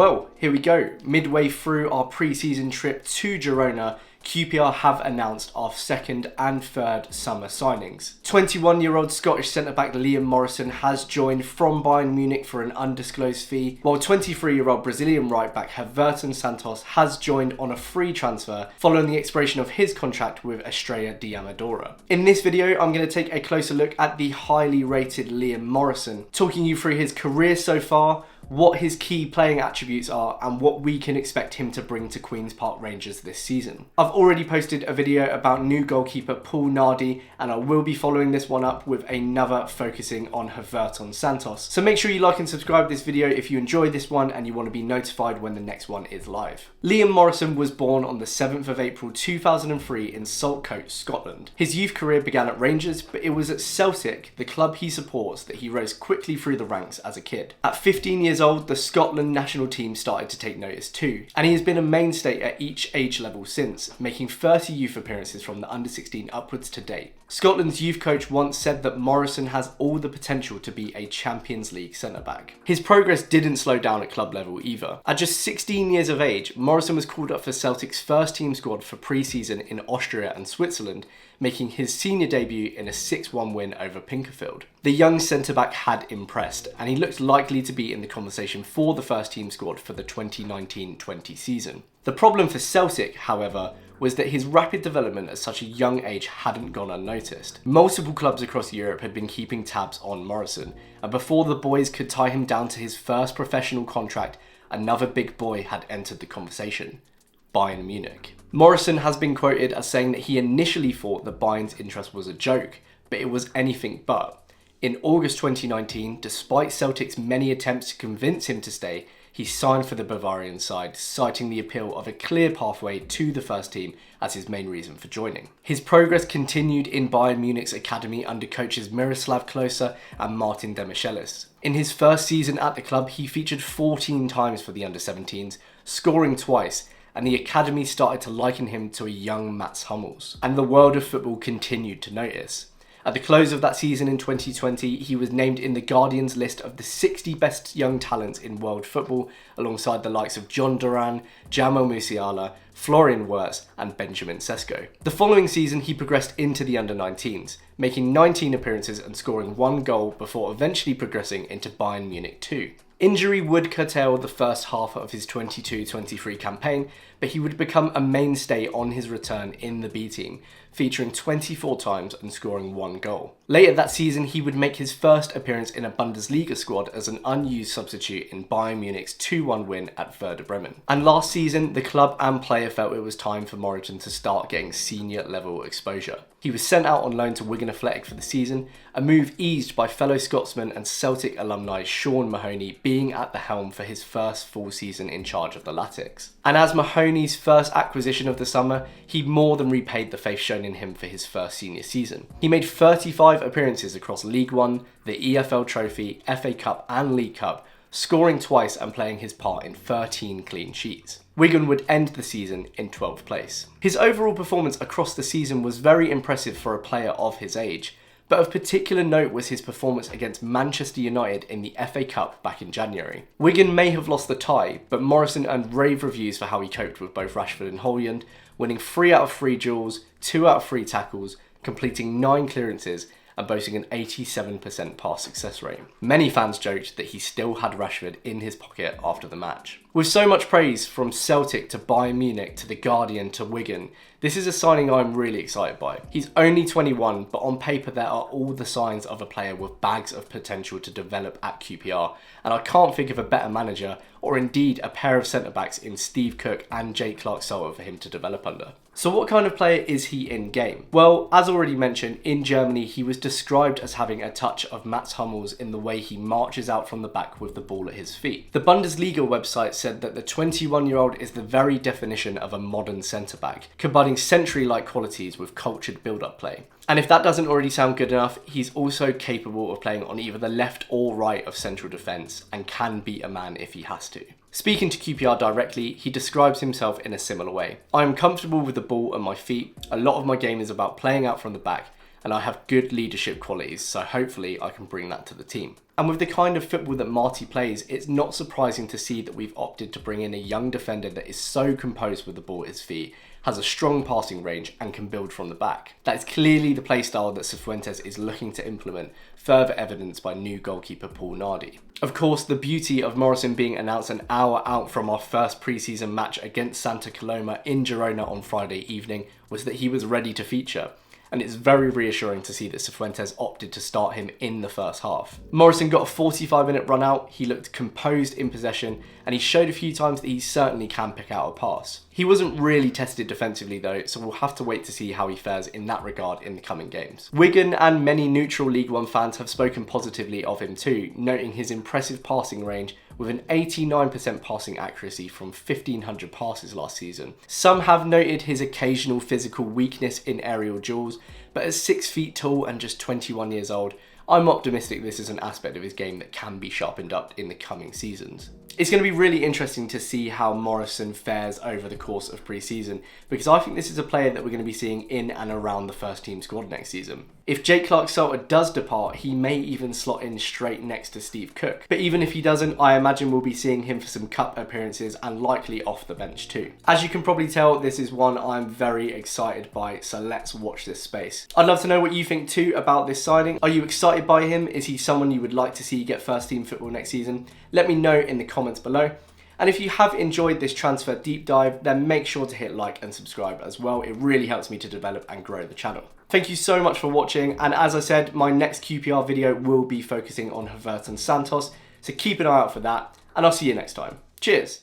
Well, here we go. Midway through our pre-season trip to Girona, QPR have announced our second and third summer signings. 21-year-old Scottish centre-back Liam Morrison has joined from Bayern Munich for an undisclosed fee, while 23-year-old Brazilian right-back Everton Santos has joined on a free transfer following the expiration of his contract with Estrella de Amadora. In this video, I'm going to take a closer look at the highly rated Liam Morrison, talking you through his career so far, what his key playing attributes are, and what we can expect him to bring to Queen's Park Rangers this season. I've already posted a video about new goalkeeper Paul Nardi, and I will be following this one up with another focusing on Everton Santos. So make sure you like and subscribe this video if you enjoyed this one and you want to be notified when the next one is live. Liam Morrison was born on the 7th of April 2003 in Saltcote, Scotland. His youth career began at Rangers, but it was at Celtic, the club he supports, that he rose quickly through the ranks as a kid. At 15 years old, the Scotland national team started to take notice too, and he has been a mainstay at each age level since, making 30 youth appearances from the under-16 upwards to date. Scotland's youth coach once said that Morrison has all the potential to be a Champions League centre-back. His progress didn't slow down at club level either. At just 16 years of age, Morrison was called up for Celtic's first team squad for pre-season in Austria and Switzerland, making his senior debut in a 6-1 win over Pinkerfield. The young centre-back had impressed, and he looked likely to be in the conversation for the first team squad for the 2019-20 season. The problem for Celtic, however, was that his rapid development at such a young age hadn't gone unnoticed. Multiple clubs across Europe had been keeping tabs on Morrison, and before the boys could tie him down to his first professional contract, another big boy had entered the conversation: Bayern Munich. Morrison has been quoted as saying that he initially thought that Bayern's interest was a joke, but it was anything but. In August 2019, despite Celtic's many attempts to convince him to stay, he signed for the Bavarian side, citing the appeal of a clear pathway to the first team as his main reason for joining. His progress continued in Bayern Munich's academy under coaches Miroslav Klose and Martin Demichelis. In his first season at the club, he featured 14 times for the under-17s, scoring twice, and the academy started to liken him to a young Mats Hummels. And the world of football continued to notice. At the close of that season in 2020, he was named in the Guardian's list of the 60 best young talents in world football, alongside the likes of John Duran, Jamal Musiala, Florian Wirtz and Benjamin Sesko. The following season, he progressed into the under-19s, making 19 appearances and scoring 1 goal before eventually progressing into Bayern Munich 2. Injury would curtail the first half of his 22-23 campaign, but he would become a mainstay on his return in the B team, featuring 24 times and scoring 1 goal. Later that season, he would make his first appearance in a Bundesliga squad as an unused substitute in Bayern Munich's 2-1 win at Werder Bremen. And last season, the club and player felt it was time for Morrison to start getting senior level exposure. He was sent out on loan to Wigan Athletic for the season, a move eased by fellow Scotsman and Celtic alumni Sean Mahoney being at the helm for his first full season in charge of the Latics. And as Mahoney's first acquisition of the summer, he more than repaid the faith shown in him for his first senior season. He made 35 appearances across League One, the EFL Trophy, FA Cup and League Cup, scoring twice and playing his part in 13 clean sheets. Wigan would end the season in 12th place. His overall performance across the season was very impressive for a player of his age, but of particular note was his performance against Manchester United in the FA Cup back in January. Wigan may have lost the tie, but Morrison earned rave reviews for how he coped with both Rashford and Højlund, winning 3 out of 3 duels, 2 out of 3 tackles, completing 9 clearances, and boasting an 87% pass success rate. Many fans joked that he still had Rashford in his pocket after the match. With so much praise from Celtic to Bayern Munich to the Guardian to Wigan, this is a signing I'm really excited by. He's only 21, but on paper there are all the signs of a player with bags of potential to develop at QPR, and I can't think of a better manager, or indeed a pair of centre-backs in Steve Cook and Jake Clark-Soller for him to develop under. So what kind of player is he in game? Well, as already mentioned, in Germany he was described as having a touch of Mats Hummels in the way he marches out from the back with the ball at his feet. The Bundesliga website said that the 21-year-old is the very definition of a modern centre-back, combining century-like qualities with cultured build-up play. And if that doesn't already sound good enough, he's also capable of playing on either the left or right of central defence and can beat a man if he has to. Speaking to QPR directly, he describes himself in a similar way. I am comfortable with the ball at my feet. A lot of my game is about playing out from the back, and I have good leadership qualities, so hopefully I can bring that to the team. And with the kind of football that Marty plays, it's not surprising to see that we've opted to bring in a young defender that is so composed with the ball at his feet, has a strong passing range and can build from the back. That is clearly the playstyle that Cifuentes is looking to implement, further evidenced by new goalkeeper Paul Nardi. Of course, the beauty of Morrison being announced an hour out from our first pre-season match against Santa Coloma in Girona on Friday evening was that he was ready to feature. And it's very reassuring to see that Cifuentes opted to start him in the first half. Morrison got a 45-minute run out, he looked composed in possession, and he showed a few times that he certainly can pick out a pass. He wasn't really tested defensively though, so we'll have to wait to see how he fares in that regard in the coming games. Wigan and many neutral League One fans have spoken positively of him too, noting his impressive passing range with an 89% passing accuracy from 1,500 passes last season. Some have noted his occasional physical weakness in aerial duels, but at 6 feet tall and just 21 years old, I'm optimistic this is an aspect of his game that can be sharpened up in the coming seasons. It's going to be really interesting to see how Morrison fares over the course of pre-season, because I think this is a player that we're going to be seeing in and around the first team squad next season. If Jake Clark-Salter does depart, he may even slot in straight next to Steve Cook. But even if he doesn't, I imagine we'll be seeing him for some cup appearances and likely off the bench too. As you can probably tell, this is one I'm very excited by, so let's watch this space. I'd love to know what you think too about this signing. Are you excited by him? Is he someone you would like to see get first team football next season? Let me know in the comments below. And if you have enjoyed this transfer deep dive, then make sure to hit like and subscribe as well. It really helps me to develop and grow the channel. Thank you so much for watching. And as I said, my next QPR video will be focusing on Havertz and Santos. So keep an eye out for that. And I'll see you next time. Cheers.